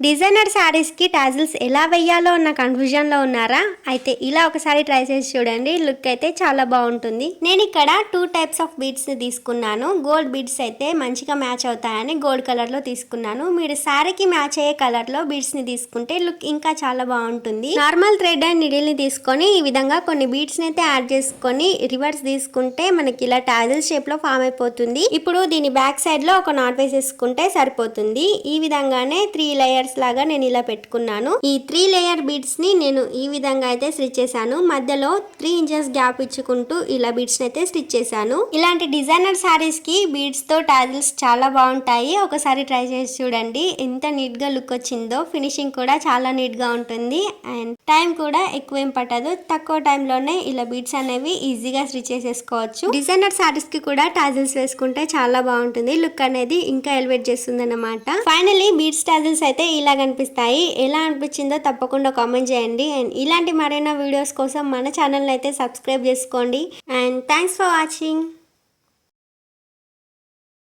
Designer శారీస్కి tassels ఎలా వేయాలో అన్న కన్ఫ్యూజన్లో ఉన్నారా? అయితే ఇలా ఒకసారి ట్రై చేసి చూడండి. లుక్ అయితే చాలా బాగుంటుంది. నేను ఇక్కడ 2 టైప్స్ ఆఫ్ బీడ్స్ని తీసుకున్నాను. గోల్డ్ బీడ్స్ అయితే మంచిగా మ్యాచ్ అవుతాయని గోల్డ్ కలర్లో తీసుకున్నాను. మీరు శారీకి మ్యాచ్ అయ్యే కలర్లో బీడ్స్ని తీసుకుంటే లుక్ ఇంకా చాలా బాగుంటుంది. నార్మల్ థ్రెడ్ అండ్ నిడిల్ని తీసుకొని ఈ విధంగా కొన్ని బీడ్స్ని అయితే యాడ్ చేసుకొని రివర్స్ తీసుకుంటే మనకి ఇలా టాజిల్ షేప్లో ఫామ్ అయిపోతుంది. ఇప్పుడు దీని బ్యాక్ సైడ్లో ఒక నాట్ వేసేసుకుంటే సరిపోతుంది. ఈ విధంగానే 3 లేయర్స్ లాగా నేను ఇలా పెట్టుకున్నాను. ఈ 3 లేయర్ బీడ్స్ ని నేను ఈ విధంగా అయితే స్టిచ్ చేశాను. మధ్యలో 3 ఇంచెస్ గ్యాప్ ఇచ్చుకుంటూ ఇలా బీడ్స్ అయితే స్టిచ్ చేశాను. ఇలాంటి డిజైనర్ సారీస్ కి బీడ్స్ తో టాజిల్స్ చాలా బాగుంటాయి. ఒకసారి ట్రై చేసి చూడండి. ఎంత నీట్ గా లుక్ వచ్చిందో. ఫినిషింగ్ కూడా చాలా నీట్ గా ఉంటుంది అండ్ టైం కూడా ఎక్కువ ఏం పట్టదు. తక్కువ టైం లోనే ఇలా బీడ్స్ అనేవి ఈజీగా స్టిచ్ చేసేసుకోవచ్చు. డిజైనర్ సారీస్ కి కూడా టాజిల్స్ వేసుకుంటే చాలా బాగుంటుంది. లుక్ అనేది ఇంకా ఎలివేట్ చేస్తుంది అన్నమాట. ఫైనలీ బీడ్స్ టాజిల్స్ అయితే ఇలా కనిపిస్తాయి. ఎలా అనిపించిందో తప్పకుండా కామెంట్ చేయండి. అండ్ ఇలాంటి మరైనా వీడియోస్ కోసం మన ఛానల్ అయితే సబ్స్క్రైబ్ చేసుకోండి. And thanks for watching.